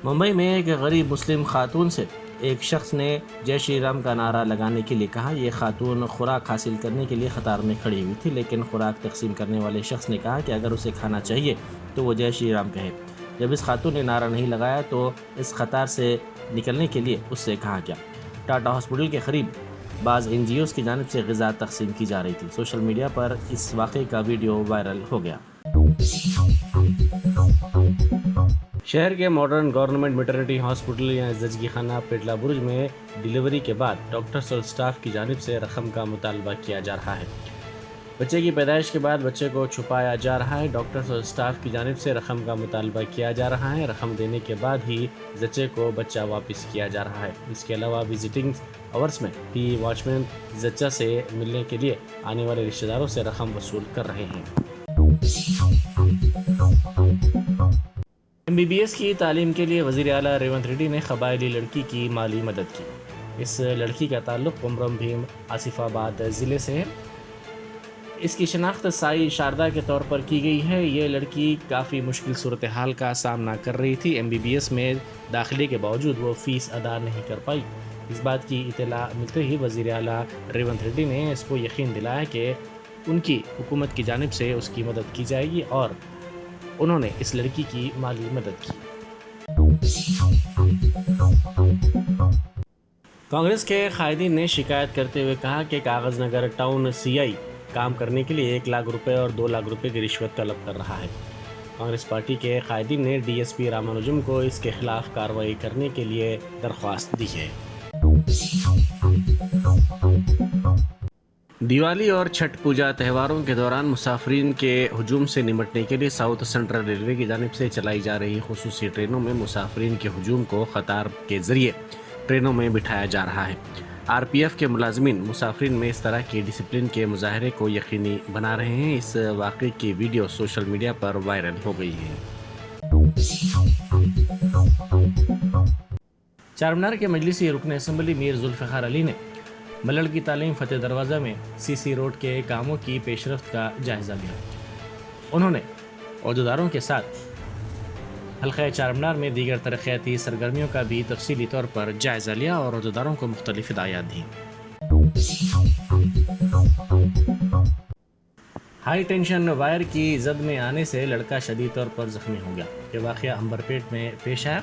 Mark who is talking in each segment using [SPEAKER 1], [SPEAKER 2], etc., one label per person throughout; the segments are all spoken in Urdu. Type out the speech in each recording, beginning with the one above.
[SPEAKER 1] ممبئی میں ایک غریب مسلم خاتون سے ایک شخص نے جے شری رام کا نعرہ لگانے کے لیے کہا۔ یہ خاتون خوراک حاصل کرنے کے لیے قطار میں کھڑی ہوئی تھی، لیکن خوراک تقسیم کرنے والے شخص نے کہا کہ اگر اسے کھانا چاہیے تو وہ جے شری رام کہے۔ جب اس خاتون نے نعرہ نہیں لگایا تو اس قطار سے نکلنے کے لیے اس سے کہا گیا۔ ٹاٹا ہاسپٹل کے قریب بعض NGOs کی جانب سے غذا تقسیم کی جا رہی تھی۔ سوشل میڈیا پر اس واقعے کا ویڈیو وائرل ہو گیا۔ شہر کے ماڈرن گورنمنٹ میٹرنٹی ہاسپٹل یا زچگی خانہ پیٹلا برج میں ڈیلیوری کے بعد ڈاکٹرز اور سٹاف کی جانب سے رقم کا مطالبہ کیا جا رہا ہے۔ بچے کی پیدائش کے بعد بچے کو چھپایا جا رہا ہے۔ ڈاکٹرز اور سٹاف کی جانب سے رقم کا مطالبہ کیا جا رہا ہے۔ رقم دینے کے بعد ہی زچے کو بچہ واپس کیا جا رہا ہے۔ اس کے علاوہ وزٹنگ آورز میں بھی واچ مین زچہ سے ملنے کے لیے آنے والے رشتہ داروں سے رقم وصول کر رہے ہیں۔ MBBS کی تعلیم کے لیے وزیر اعلیٰ ریونت ریڈی نے قبائلی لڑکی کی مالی مدد کی۔ اس لڑکی کا تعلق کمرم بھیم آصف آباد ضلع سے ہے۔ اس کی شناخت سائی شاردا کے طور پر کی گئی ہے۔ یہ لڑکی کافی مشکل صورتحال کا سامنا کر رہی تھی۔ MBBS میں داخلے کے باوجود وہ فیس ادا نہیں کر پائی۔ اس بات کی اطلاع ملتے ہی وزیر اعلیٰ ریونت ریڈی نے اس کو یقین دلایا کہ ان کی حکومت کی جانب سے اس کی مدد کی جائے گی اور انہوں نے اس لڑکی کی مالی مدد کی۔ کانگریس کے قائدین نے شکایت کرتے ہوئے کہا کہ کاغذ نگر ٹاؤن CI کام کرنے کے لیے 1 لاکھ روپے اور 2 لاکھ روپے کی رشوت طلب کر رہا ہے۔ کانگریس پارٹی کے قائدین نے DSP رامانوجم کو اس کے خلاف کارروائی کرنے کے لیے درخواست دی ہے۔ دیوالی اور چھٹ پوجا تہواروں کے دوران مسافرین کے ہجوم سے نمٹنے کے لیے ساؤتھ سینٹرل ریلوے کی جانب سے چلائی جا رہی خصوصی ٹرینوں میں مسافرین کے ہجوم کو قطار کے ذریعے ٹرینوں میں بٹھایا جا رہا ہے۔ RPF کے ملازمین مسافرین میں اس طرح کی ڈسپلن کے مظاہرے کو یقینی بنا رہے ہیں۔ اس واقعے کی ویڈیو سوشل میڈیا پر وائرل ہو گئی ہے۔ چارمینار کے مجلسی رکن اسمبلی میر ذوالفقار علی نے ملڑ کی تعلیم فتح دروازہ میں CC روڈ کے کاموں کی پیش رفت کا جائزہ لیا۔ انہوں نے عہدیداروں کے ساتھ حلقہ چارمینار میں دیگر ترقیاتی سرگرمیوں کا بھی تفصیلی طور پر جائزہ لیا اور عہدیداروں کو مختلف ہدایات دیں۔ ہائی ٹینشن وائر کی زد میں آنے سے لڑکا شدید طور پر زخمی ہو گیا۔ یہ واقعہ عنبرپیٹ میں پیش آیا۔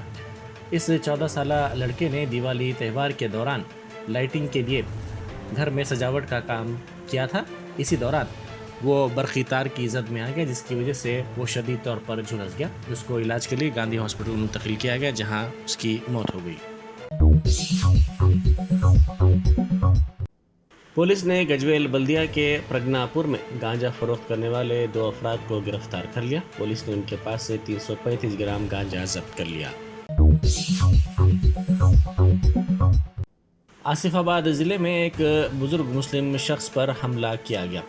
[SPEAKER 1] اس 14 سالہ لڑکے نے دیوالی تہوار کے دوران لائٹنگ کے لیے گھر میں سجاوٹ کا کام کیا تھا۔ اسی دوران وہ برقی تار کی زد میں آ گیا، جس کی وجہ سے وہ شدید طور پر جھلس گیا۔ اس کو علاج کے لیے گاندھی ہاسپٹل منتقل کیا گیا، جہاں اس کی موت ہو گئی۔ پولیس نے گجویل بلدیہ کے پرگنا پور میں گانجا فروخت کرنے والے 2 افراد کو گرفتار کر لیا۔ پولیس نے ان کے پاس سے 335 گرام گانجا ضبط کر لیا۔ آصف آباد ضلع میں ایک بزرگ مسلم شخص پر حملہ کیا گیا۔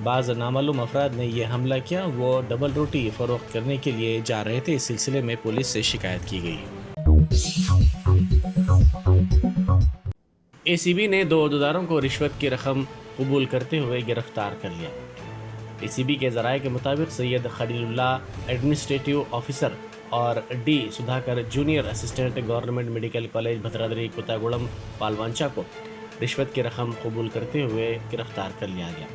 [SPEAKER 1] بعض نامعلوم افراد نے یہ حملہ کیا۔ وہ ڈبل روٹی فروخت کرنے کے لیے جا رہے تھے۔ اس سلسلے میں پولیس سے شکایت کی گئی۔ ACB نے 2 عہدیداروں کو رشوت کی رقم قبول کرتے ہوئے گرفتار کر لیا۔ ACB کے ذرائع کے مطابق سید خلیل اللہ ایڈمنسٹریٹو آفیسر اور D Sudhakar junior assistant government medical college Bhadradri Kothagudem Palvancha کو رشوت کی رقم قبول کرتے ہوئے گرفتار کر لیا گیا۔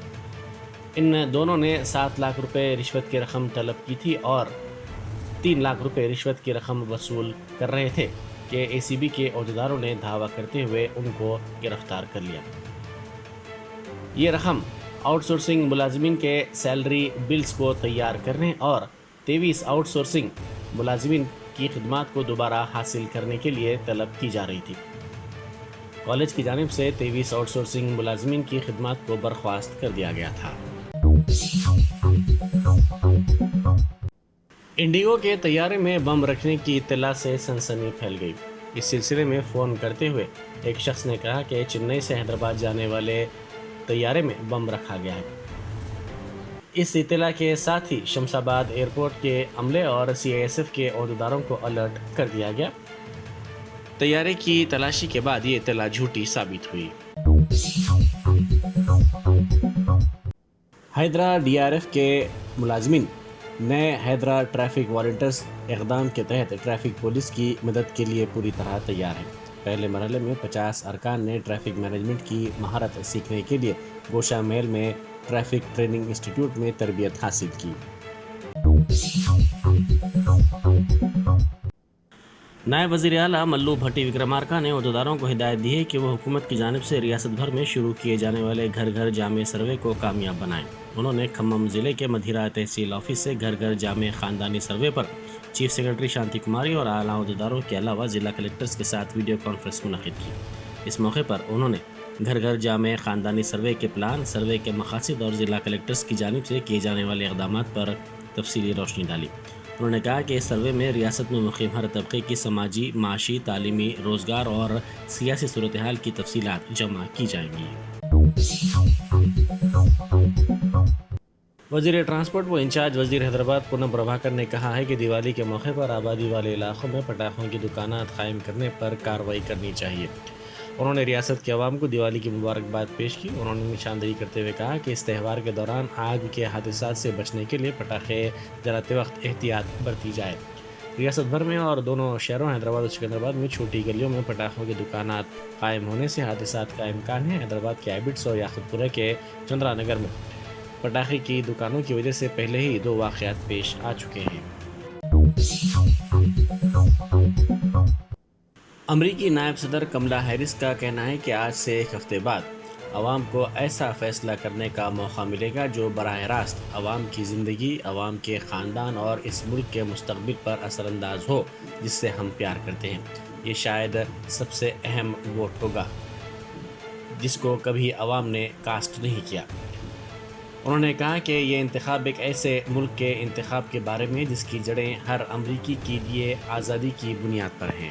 [SPEAKER 1] ان دونوں نے 7 لاکھ روپے رشوت کی رقم طلب کی تھی اور 3 لاکھ روپے رشوت کی رقم وصول کر رہے تھے کہ ACB کے عہدیداروں نے دعویٰ کرتے ہوئے ان کو گرفتار کر لیا۔ یہ رقم آؤٹ سورسنگ ملازمین کے سیلری بلز کو تیار کرنے اور 23 آؤٹ سورسنگ ملازمین کی خدمات کو دوبارہ حاصل کرنے کے لیے طلب کی جا رہی تھی۔ کالج کی جانب سے 23 آؤٹ سورسنگ ملازمین کی خدمات کو برخواست کر دیا گیا تھا۔ انڈیگو کے طیارے میں بم رکھنے کی اطلاع سے سنسنی پھیل گئی۔ اس سلسلے میں فون کرتے ہوئے ایک شخص نے کہا کہ چنئی سے حیدرآباد جانے والے طیارے میں بم رکھا گیا ہے۔ اس اطلاع کے ساتھ ہی شمس آباد ایئرپورٹ کے عملے اور CISF کے عہدیداروں کو الرٹ کر دیا گیا۔ طیارے کی تلاشی کے بعد یہ اطلاع جھوٹی ثابت ہوئی۔ حیدرا DRF کے ملازمین نئے حیدرا ٹریفک والنٹرز اقدام کے تحت ٹریفک پولیس کی مدد کے لیے پوری طرح تیار ہیں۔ پہلے مرحلے میں 50 ارکان نے ٹریفک مینجمنٹ کی مہارت سیکھنے کے لیے گوشہ محل میں ٹریفک ٹریننگ انسٹیٹیوٹ میں تربیت حاصل کی۔ نائب وزیر اعلیٰ ملو بھٹی وکرمارکا نے عہدیداروں کو ہدایت دی ہے کہ وہ حکومت کی جانب سے ریاست بھر میں شروع کیے جانے والے گھر گھر جامع سروے کو کامیاب بنائیں۔ انہوں نے کھمم ضلع کے مدھیرا تحصیل آفس سے گھر گھر جامع خاندانی سروے پر چیف سیکرٹری شانتی کماری اور اعلیٰ عہدیداروں کے علاوہ ضلع کلکٹرز کے ساتھ ویڈیو کانفرنس منعقد کی۔ اس موقع پر انہوں نے گھر گھر جامع خاندانی سروے کے پلان، سروے کے مقاصد اور ضلع کلکٹرز کی جانب سے کیے جانے والے اقدامات پر تفصیلی روشنی ڈالی۔ انہوں نے کہا کہ اس سروے میں ریاست میں مقیم ہر طبقے کی سماجی، معاشی، تعلیمی، روزگار اور سیاسی صورتحال کی تفصیلات جمع کی جائیں گی۔ وزیر ٹرانسپورٹ و انچارج وزیر حیدرآباد پونم پربھاکر نے کہا ہے کہ دیوالی کے موقع پر آبادی والے علاقوں میں پٹاخوں کی دکانات قائم کرنے پر کارروائی کرنی چاہیے۔ انہوں نے ریاست کے عوام کو دیوالی کی مبارکباد پیش کی۔ انہوں نے نشاندہی کرتے ہوئے کہا کہ اس تہوار کے دوران آگ کے حادثات سے بچنے کے لیے پٹاخے جلاتے وقت احتیاط برتی جائے۔ ریاست بھر میں اور دونوں شہروں حیدرآباد اور سکندرآباد میں چھوٹی گلیوں میں پٹاخوں کی دکانات قائم ہونے سے حادثات کا امکان ہے۔ حیدرآباد کے ایبٹس اور یاقوت پورہ کے چندرا نگر میں پٹاخے کی دکانوں کی وجہ سے پہلے ہی 2 واقعات پیش آ چکے ہیں۔ امریکی نائب صدر کملا ہیرس کا کہنا ہے کہ آج سے 1 ہفتے بعد عوام کو ایسا فیصلہ کرنے کا موقع ملے گا جو براہ راست عوام کی زندگی، عوام کے خاندان اور اس ملک کے مستقبل پر اثر انداز ہو جس سے ہم پیار کرتے ہیں۔ یہ شاید سب سے اہم ووٹ ہوگا جس کو کبھی عوام نے کاسٹ نہیں کیا۔ انہوں نے کہا کہ یہ انتخاب ایک ایسے ملک کے انتخاب کے بارے میں جس کی جڑیں ہر امریکی کے لیے آزادی کی بنیاد پر ہیں۔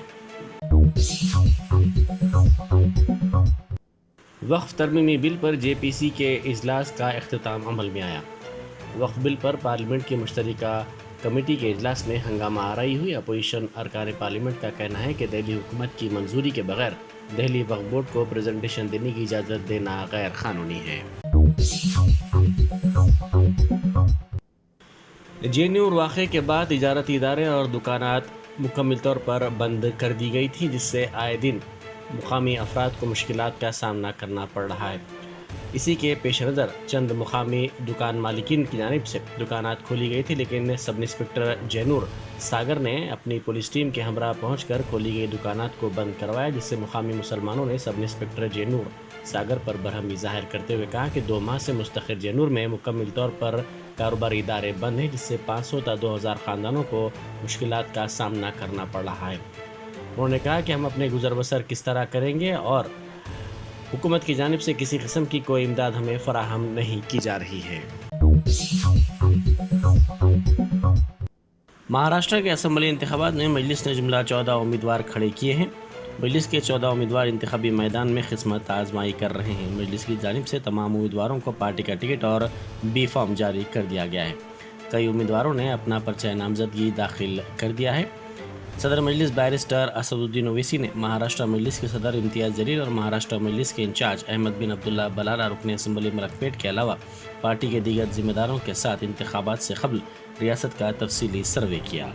[SPEAKER 1] وقف ترمیمی بل پر جے پی سی کے اجلاس کا اختتام عمل میں آیا۔ وقف بل پر پارلیمنٹ کی مشترکہ کمیٹی کے اجلاس میں ہنگامہ آرائی ہوئی۔ اپوزیشن ارکان پارلیمنٹ کا کہنا ہے کہ دہلی حکومت کی منظوری کے بغیر دہلی وقف بورڈ کو پریزنٹیشن دینے کی اجازت دینا غیر قانونی ہے۔ جے-نیور واقعے کے بعد تجارتی ادارے اور دکانات مکمل طور پر بند کر دی گئی تھی جس سے آئے دن مقامی افراد کو مشکلات کا سامنا کرنا پڑ رہا ہے۔ اسی کے پیش نظر چند مقامی دکان مالکین کی جانب سے دکانات کھولی گئی تھی، لیکن سب انسپکٹر جے-نور ساگر نے اپنی پولیس ٹیم کے ہمراہ پہنچ کر کھولی گئی دکانات کو بند کروایا، جس سے مقامی مسلمانوں نے سب انسپکٹر جے-نور ساگر پر برہمی ظاہر کرتے ہوئے کہا کہ 2 ماہ سے مستقر جے-نور میں مکمل طور پر کاروباری ادارے بند ہیں، جس سے 500 تا 2000 خاندانوں کو مشکلات کا سامنا کرنا پڑ رہا ہے۔ انہوں نے کہا کہ ہم اپنے گزر بسر کس طرح کریں گے اور حکومت کی جانب سے کسی قسم کی کوئی امداد ہمیں فراہم نہیں کی جا رہی ہے۔ مہاراشٹر کے اسمبلی انتخابات میں مجلس نے جملہ 14 امیدوار کھڑے کیے ہیں۔ مجلس کے 14 امیدوار انتخابی میدان میں قسمت آزمائی کر رہے ہیں۔ مجلس کی جانب سے تمام امیدواروں کو پارٹی کا ٹکٹ اور بی فارم جاری کر دیا گیا ہے۔ کئی امیدواروں نے اپنا پرچہ نامزدگی داخل کر دیا ہے۔ صدر مجلس بیرسٹر اسد الدین اویسی نے مہاراشٹر مجلس کے صدر امتیاز جلیل اور مہاراشٹر مجلس کے انچارج احمد بن عبداللہ بلالہ رکن اسمبلی ملکپیٹ کے علاوہ پارٹی کے دیگر ذمہ داروں کے ساتھ انتخابات سے قبل ریاست کا تفصیلی سروے کیا۔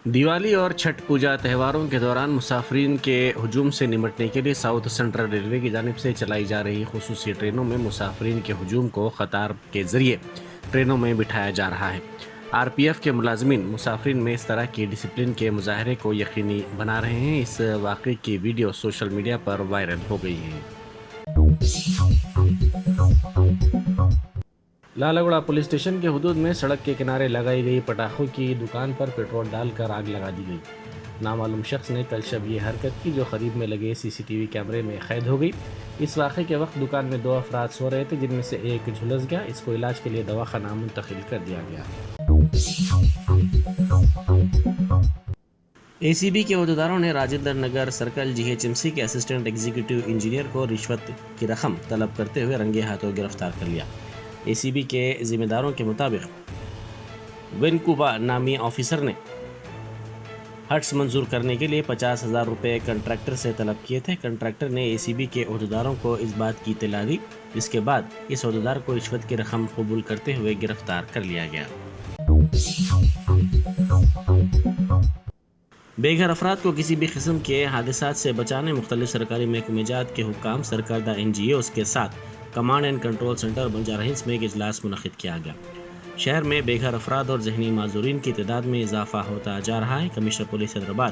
[SPEAKER 1] دیوالی اور چھٹ پوجا تہواروں کے دوران مسافرین کے ہجوم سے نمٹنے کے لیے ساؤتھ سینٹرل ریلوے کی جانب سے چلائی جا رہی خصوصی ٹرینوں میں مسافرین کے ہجوم کو قطار کے ذریعے ٹرینوں میں بٹھایا جا رہا ہے۔ آر پی ایف کے ملازمین مسافرین میں اس طرح کی ڈسپلن کے مظاہرے کو یقینی بنا رہے ہیں۔ اس واقعے کی ویڈیو سوشل میڈیا پر وائرل ہو گئی ہے۔ لالہ گڑھ پولیس اسٹیشن کے حدود میں سڑک کے کنارے لگائی گئی پٹاخوں کی دکان پر پیٹرول ڈال کر آگ لگا دی گئی۔ نامعلوم شخص نے کل شب یہ حرکت کی جو قریب میں لگے سی سی ٹی وی کیمرے میں قید ہو گئی۔ اس واقعے کے وقت دکان میں 2 افراد سو رہے تھے جن میں سے ایک جھلس گیا۔ اس کو علاج کے لیے دواخانہ منتقل کر دیا گیا۔ اے سی بی کے عہدیداروں نے Rajendra Nagar circle G H M C کے اسسٹنٹ ایگزیکٹو انجینئر کو رشوت کی رقم طلب کرتے ہوئے رنگے ہاتھوں گرفتار کر لیا۔ اے سی بی کے ذمہ داروں کے مطابق وینکوبا نامی آفیسر نے ہٹس منظور کرنے کے لیے 50,000 روپے کنٹریکٹر سے طلب کیے تھے۔ کنٹریکٹر نے ACB کے عہدیداروں کو اس بات کی اطلاع دی، جس کے بعد اس عہدیدار کو رشوت کی رقم قبول کرتے ہوئے گرفتار کر لیا گیا۔ بے گھر افراد کو کسی بھی قسم کے حادثات سے بچانے مختلف سرکاری محکمہ جات کے حکام، سرکردہ NGOs کے ساتھ command and control centre Banjara Hills میں ایک اجلاس منعقد کیا گیا۔ شہر میں بے گھر افراد اور ذہنی معذورین کی تعداد میں اضافہ ہوتا جا رہا ہے۔ کمشنر پولیس حیدرآباد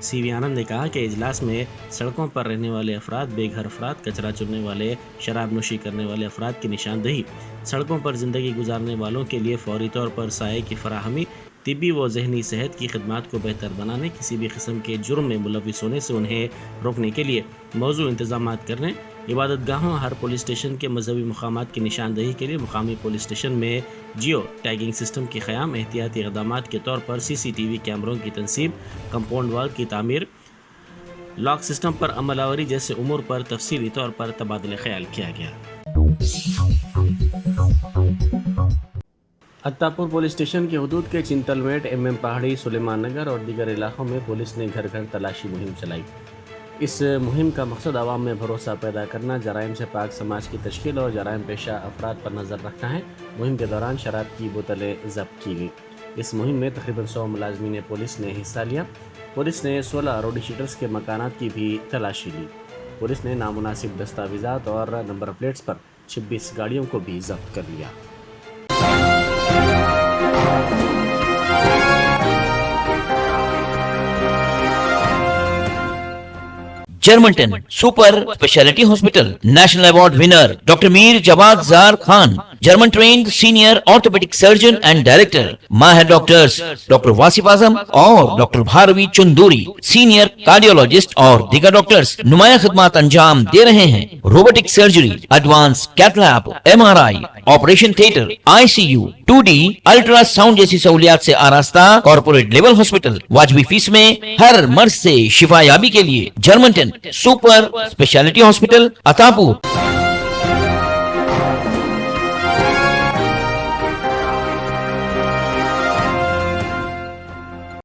[SPEAKER 1] CV آنند نے کہا کہ اجلاس میں سڑکوں پر رہنے والے افراد، بے گھر افراد، کچرا چننے والے، شراب نوشی کرنے والے افراد کی نشاندہی، سڑکوں پر زندگی گزارنے والوں کے لیے فوری طور پر سائے کی فراہمی، طبی و ذہنی صحت کی خدمات کو بہتر بنانے، کسی بھی قسم کے جرم میں ملوث ہونے سے انہیں روکنے کے لیے موزوں انتظامات کرنے، عبادت گاہوں، ہر پولیس اسٹیشن کے مذہبی مقامات کی نشاندہی کے لیے مقامی پولیس اسٹیشن میں جیو ٹیگنگ سسٹم کی قیام، احتیاطی اقدامات کے طور پر CCTV کیمروں کی تنصیب، کمپاؤنڈ وال کی تعمیر، لاک سسٹم پر عمل آوری جیسے امور پر تفصیلی طور پر تبادلہ خیال کیا گیا۔ اتاپور پولیس اسٹیشن کے حدود کے چنتل میٹ، MM پہاڑی، سلیمان نگر اور دیگر علاقوں میں پولیس نے گھر گھر تلاشی مہم چلائی۔ اس مہم کا مقصد عوام میں بھروسہ پیدا کرنا، جرائم سے پاک سماج کی تشکیل اور جرائم پیشہ افراد پر نظر رکھنا ہے۔ مہم کے دوران شراب کی بوتلیں ضبط کی گئیں۔ اس مہم میں تقریباً 100 ملازمین پولیس نے حصہ لیا۔ پولیس نے 16 روڈی شیٹرز کے مکانات کی بھی تلاشی لی۔ پولیس نے نامناسب دستاویزات اور نمبر پلیٹس پر 26 گاڑیوں کو بھی ضبط کر لیا۔
[SPEAKER 2] Germanten super speciality hospital, national award winner doctor Mir Jawad Zar Khan, German trained senior orthopaedic surgeon and director, ماہر ڈاکٹرز ڈاکٹر واصف اعظم اور doctor Bharavi Chanduri, senior cardiologist اور دیگر ڈاکٹرز نمایاں خدمات انجام دے رہے ہیں۔ Robotic surgery, advance cath lab, MRI، operation theatre, ICU، 2D ultrasound جیسی سہولیات سے آراستہ کارپوریٹ لیول ہاسپٹل، واجبی فیس میں ہر مرض سے شفا یابی کے لیے جرمنٹن سپر اسپیشلٹی ہاسپٹل، اتاپور۔